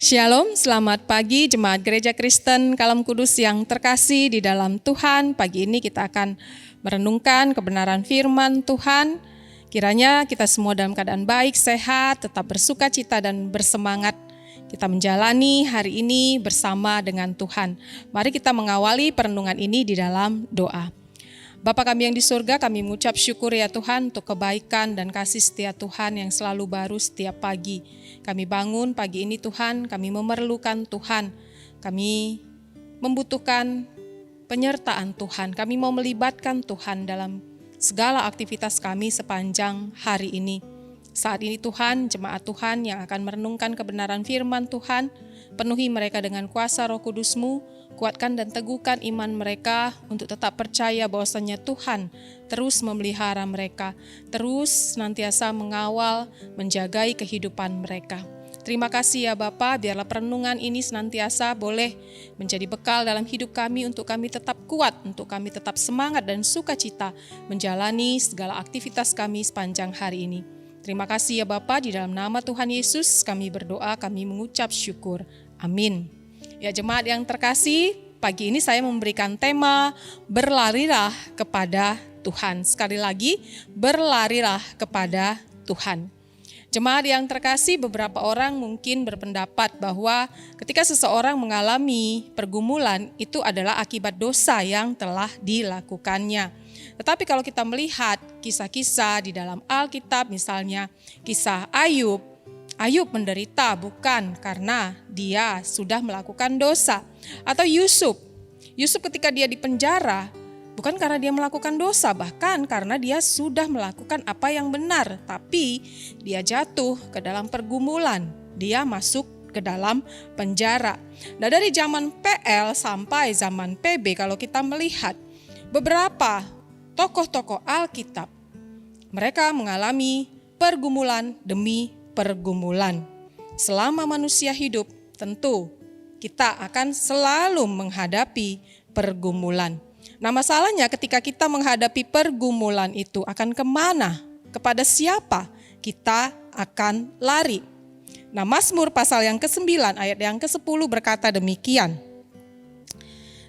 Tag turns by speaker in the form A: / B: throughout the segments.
A: Shalom, selamat pagi Jemaat Gereja Kristen Kalam Kudus yang terkasih di dalam Tuhan. Pagi ini kita akan merenungkan kebenaran firman Tuhan. Kiranya kita semua dalam keadaan baik, sehat, tetap bersuka cita dan bersemangat. Kita menjalani hari ini bersama dengan Tuhan. Mari kita mengawali perenungan ini di dalam doa. Bapa kami yang di surga, kami mengucap syukur ya Tuhan untuk kebaikan dan kasih setia Tuhan yang selalu baru setiap pagi. Kami bangun pagi ini Tuhan, kami memerlukan Tuhan. Kami membutuhkan penyertaan Tuhan. Kami mau melibatkan Tuhan dalam segala aktivitas kami sepanjang hari ini. Saat ini Tuhan, jemaat Tuhan yang akan merenungkan kebenaran firman Tuhan, penuhi mereka dengan kuasa Roh Kudus-Mu, kuatkan dan teguhkan iman mereka untuk tetap percaya bahwasanya Tuhan terus memelihara mereka, terus senantiasa mengawal, menjagai kehidupan mereka. Terima kasih ya Bapa, biarlah perenungan ini senantiasa boleh menjadi bekal dalam hidup kami untuk kami tetap kuat, untuk kami tetap semangat dan sukacita menjalani segala aktivitas kami sepanjang hari ini. Terima kasih ya Bapa, di dalam nama Tuhan Yesus kami berdoa, kami mengucap syukur. Amin. Ya jemaat yang terkasih, pagi ini saya memberikan tema berlarilah kepada Tuhan. Sekali lagi, berlarilah kepada Tuhan. Jemaat yang terkasih, beberapa orang mungkin berpendapat bahwa ketika seseorang mengalami pergumulan itu adalah akibat dosa yang telah dilakukannya. Tetapi kalau kita melihat kisah-kisah di dalam Alkitab, misalnya kisah Ayub menderita bukan karena dia sudah melakukan dosa. Atau Yusuf ketika dia dipenjara bukan karena dia melakukan dosa, bahkan karena dia sudah melakukan apa yang benar, tapi dia jatuh ke dalam pergumulan, dia masuk ke dalam penjara. Nah, dari zaman PL sampai zaman PB, kalau kita melihat beberapa tokoh-tokoh Alkitab, mereka mengalami pergumulan demi pergumulan. Selama manusia hidup, tentu kita akan selalu menghadapi pergumulan. Nah, masalahnya ketika kita menghadapi pergumulan itu akan kemana? Kepada siapa kita akan lari? Nah, Mazmur pasal yang ke-9 ayat yang ke-10 berkata demikian.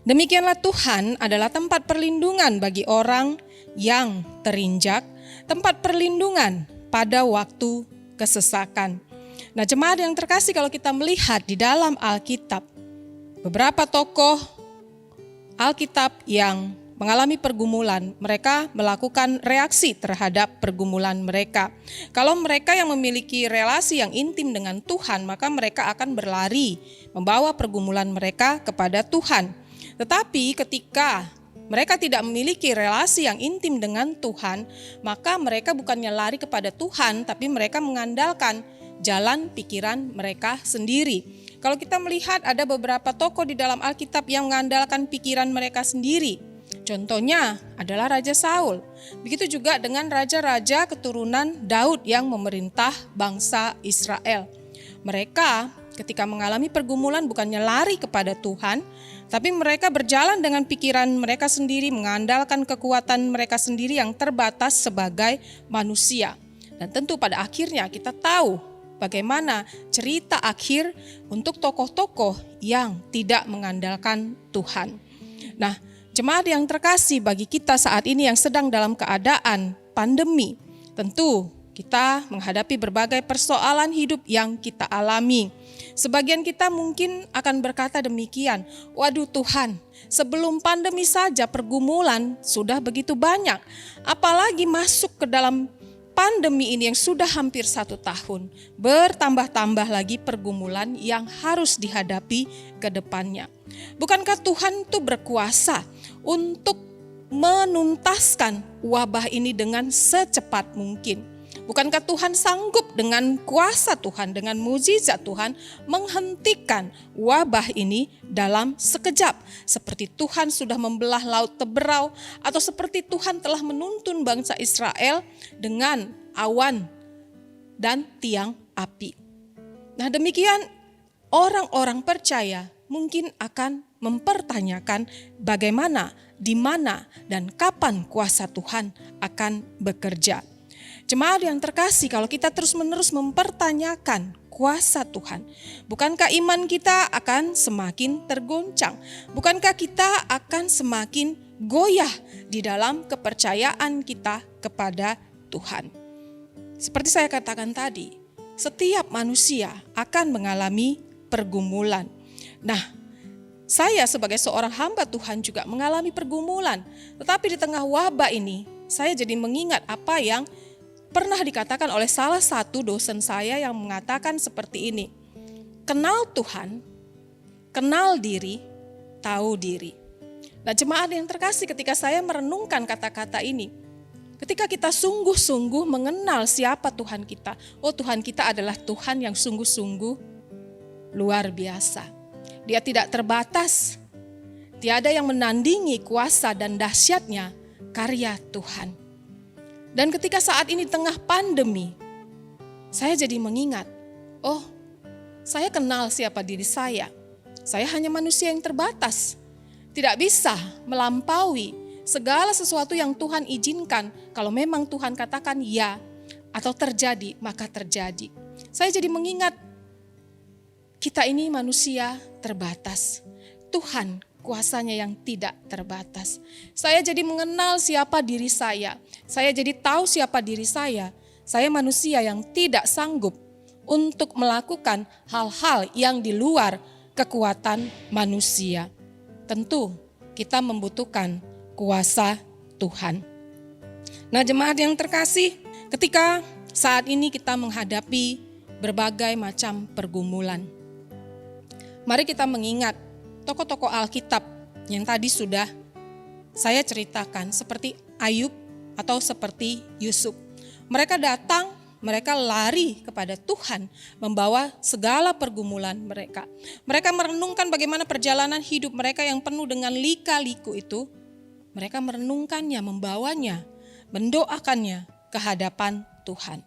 A: Demikianlah Tuhan adalah tempat perlindungan bagi orang yang terinjak, tempat perlindungan pada waktu kesesakan. Nah, jemaat yang terkasih, kalau kita melihat di dalam Alkitab, beberapa tokoh Alkitab yang mengalami pergumulan, mereka melakukan reaksi terhadap pergumulan mereka. Kalau mereka yang memiliki relasi yang intim dengan Tuhan, maka mereka akan berlari membawa pergumulan mereka kepada Tuhan. Tetapi ketika mereka tidak memiliki relasi yang intim dengan Tuhan, maka mereka bukannya lari kepada Tuhan, tapi mereka mengandalkan jalan pikiran mereka sendiri. Kalau kita melihat ada beberapa tokoh di dalam Alkitab yang mengandalkan pikiran mereka sendiri. Contohnya adalah Raja Saul. Begitu juga dengan raja-raja keturunan Daud yang memerintah bangsa Israel. Mereka ketika mengalami pergumulan bukannya lari kepada Tuhan, tapi mereka berjalan dengan pikiran mereka sendiri, mengandalkan kekuatan mereka sendiri yang terbatas sebagai manusia. Dan tentu pada akhirnya kita tahu bagaimana cerita akhir untuk tokoh-tokoh yang tidak mengandalkan Tuhan. Nah, jemaat yang terkasih, bagi kita saat ini yang sedang dalam keadaan pandemi, tentu kita menghadapi berbagai persoalan hidup yang kita alami. Sebagian kita mungkin akan berkata demikian, waduh Tuhan, sebelum pandemi saja pergumulan sudah begitu banyak, apalagi masuk ke dalam pandemi ini yang sudah hampir 1 tahun, bertambah-tambah lagi pergumulan yang harus dihadapi ke depannya. Bukankah Tuhan itu berkuasa untuk menuntaskan wabah ini dengan secepat mungkin? Bukankah Tuhan sanggup dengan kuasa Tuhan, dengan mukjizat Tuhan menghentikan wabah ini dalam sekejap? Seperti Tuhan sudah membelah laut Teberau, atau seperti Tuhan telah menuntun bangsa Israel dengan awan dan tiang api. Nah, demikian orang-orang percaya mungkin akan mempertanyakan bagaimana, di mana, dan kapan kuasa Tuhan akan bekerja. Jemaat yang terkasih, kalau kita terus-menerus mempertanyakan kuasa Tuhan? Bukankah iman kita akan semakin tergoncang? Bukankah kita akan semakin goyah di dalam kepercayaan kita kepada Tuhan? Seperti saya katakan tadi, setiap manusia akan mengalami pergumulan. Nah, saya sebagai seorang hamba Tuhan juga mengalami pergumulan. Tetapi di tengah wabah ini, saya jadi mengingat apa yang pernah dikatakan oleh salah satu dosen saya yang mengatakan seperti ini. Kenal Tuhan, kenal diri, tahu diri. Nah, jemaat yang terkasih, ketika saya merenungkan kata-kata ini, ketika kita sungguh-sungguh mengenal siapa Tuhan kita, oh Tuhan kita adalah Tuhan yang sungguh-sungguh luar biasa. Dia tidak terbatas, tiada yang menandingi kuasa dan dahsyatnya karya Tuhan. Dan ketika saat ini tengah pandemi, saya jadi mengingat, oh saya kenal siapa diri saya. Saya hanya manusia yang terbatas, tidak bisa melampaui segala sesuatu yang Tuhan izinkan. Kalau memang Tuhan katakan ya atau terjadi, maka terjadi. Saya jadi mengingat, kita ini manusia terbatas. Tuhan kuasanya yang tidak terbatas. Saya jadi mengenal siapa diri saya. Saya jadi tahu siapa diri saya. Saya manusia yang tidak sanggup untuk melakukan hal-hal yang di luar kekuatan manusia. Tentu kita membutuhkan kuasa Tuhan. Nah, jemaat yang terkasih, ketika saat ini kita menghadapi berbagai macam pergumulan, mari kita mengingat tokoh-tokoh Alkitab yang tadi sudah saya ceritakan, seperti Ayub atau seperti Yusuf. Mereka datang, mereka lari kepada Tuhan, membawa segala pergumulan mereka. Mereka merenungkan bagaimana perjalanan hidup mereka yang penuh dengan lika-liku itu. Mereka merenungkannya, membawanya, mendoakannya ke hadapan Tuhan.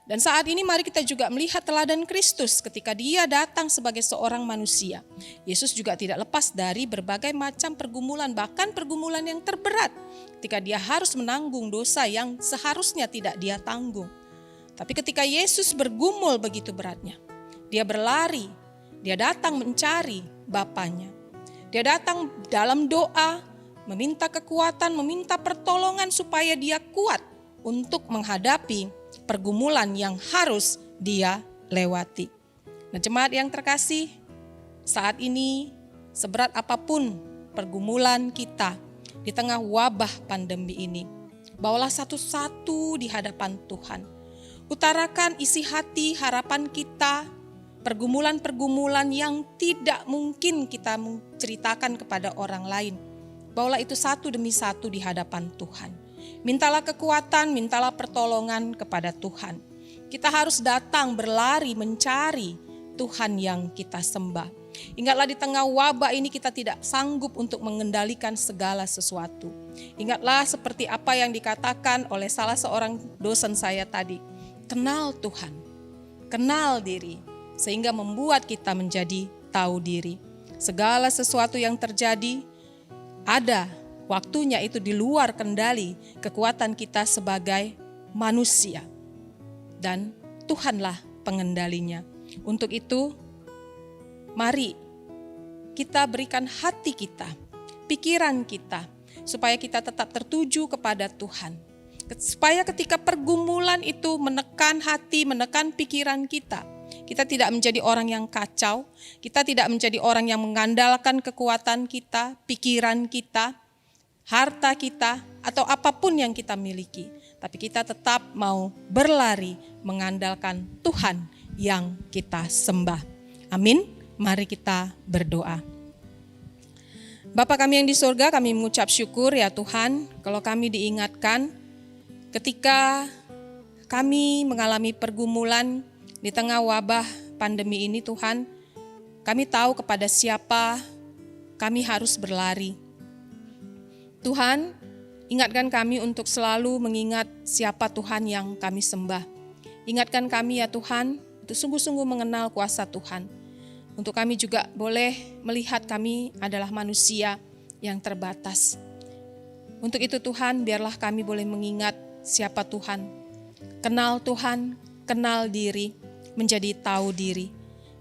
A: Dan saat ini mari kita juga melihat teladan Kristus ketika dia datang sebagai seorang manusia. Yesus juga tidak lepas dari berbagai macam pergumulan, bahkan pergumulan yang terberat. Ketika dia harus menanggung dosa yang seharusnya tidak dia tanggung. Tapi ketika Yesus bergumul begitu beratnya, dia berlari, dia datang mencari Bapanya. Dia datang dalam doa, meminta kekuatan, meminta pertolongan supaya dia kuat untuk menghadapi pergumulan yang harus dia lewati. Nah, jemaat yang terkasih, saat ini seberat apapun pergumulan kita di tengah wabah pandemi ini, bawalah satu-satu di hadapan Tuhan. Utarakan isi hati, harapan kita, pergumulan-pergumulan yang tidak mungkin kita menceritakan kepada orang lain. Bawalah itu satu demi satu di hadapan Tuhan. Mintalah kekuatan, mintalah pertolongan kepada Tuhan. Kita harus datang berlari mencari Tuhan yang kita sembah. Ingatlah di tengah wabah ini kita tidak sanggup untuk mengendalikan segala sesuatu. Ingatlah seperti apa yang dikatakan oleh salah seorang dosen saya tadi. Kenal Tuhan, kenal diri, sehingga membuat kita menjadi tahu diri. Segala sesuatu yang terjadi ada waktunya, itu di luar kendali kekuatan kita sebagai manusia. Dan Tuhanlah pengendalinya. Untuk itu, mari kita berikan hati kita, pikiran kita, supaya kita tetap tertuju kepada Tuhan. Supaya ketika pergumulan itu menekan hati, menekan pikiran kita, kita tidak menjadi orang yang kacau, kita tidak menjadi orang yang mengandalkan kekuatan kita, pikiran kita, harta kita, atau apapun yang kita miliki. Tapi kita tetap mau berlari mengandalkan Tuhan yang kita sembah. Amin. Mari kita berdoa. Bapa kami yang di surga, kami mengucap syukur ya Tuhan, kalau kami diingatkan ketika kami mengalami pergumulan di tengah wabah pandemi ini Tuhan, kami tahu kepada siapa kami harus berlari. Tuhan, ingatkan kami untuk selalu mengingat siapa Tuhan yang kami sembah. Ingatkan kami ya Tuhan, untuk sungguh-sungguh mengenal kuasa Tuhan. Untuk kami juga boleh melihat kami adalah manusia yang terbatas. Untuk itu Tuhan, biarlah kami boleh mengingat siapa Tuhan. Kenal Tuhan, kenal diri. menjadi tahu diri.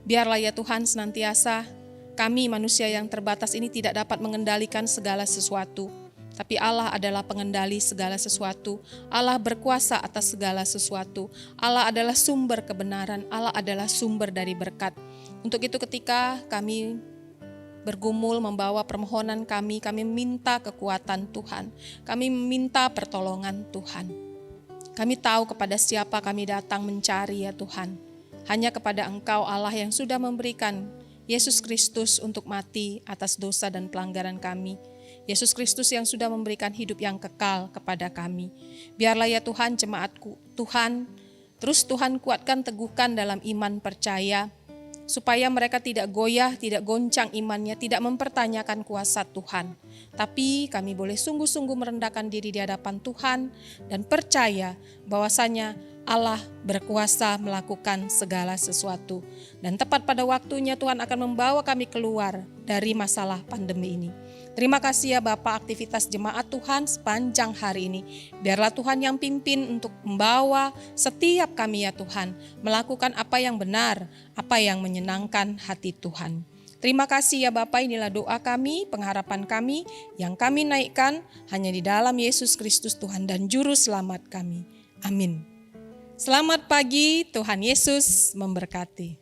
A: Biarlah ya Tuhan senantiasa kami manusia yang terbatas ini tidak dapat mengendalikan segala sesuatu. Tapi Allah adalah pengendali segala sesuatu. Allah berkuasa atas segala sesuatu. Allah adalah sumber kebenaran. Allah adalah sumber dari berkat. Untuk itu ketika kami bergumul membawa permohonan kami minta kekuatan Tuhan. Kami meminta pertolongan Tuhan. Kami tahu kepada siapa kami datang mencari ya Tuhan. Hanya kepada Engkau Allah yang sudah memberikan Yesus Kristus untuk mati atas dosa dan pelanggaran kami. Yesus Kristus yang sudah memberikan hidup yang kekal kepada kami. Biarlah ya Tuhan jemaatku, Tuhan, terus Tuhan kuatkan teguhkan dalam iman percaya, supaya mereka tidak goyah, tidak goncang imannya, tidak mempertanyakan kuasa Tuhan. Tapi kami boleh sungguh-sungguh merendahkan diri di hadapan Tuhan dan percaya bahwasanya Allah berkuasa melakukan segala sesuatu. Dan tepat pada waktunya Tuhan akan membawa kami keluar dari masalah pandemi ini. Terima kasih ya Bapak aktivitas jemaat Tuhan sepanjang hari ini. Biarlah Tuhan yang pimpin untuk membawa setiap kami ya Tuhan melakukan apa yang benar, apa yang menyenangkan hati Tuhan. Terima kasih ya Bapak, inilah doa kami, pengharapan kami yang kami naikkan hanya di dalam Yesus Kristus Tuhan dan Juru Selamat kami. Amin. Selamat pagi, Tuhan Yesus memberkati.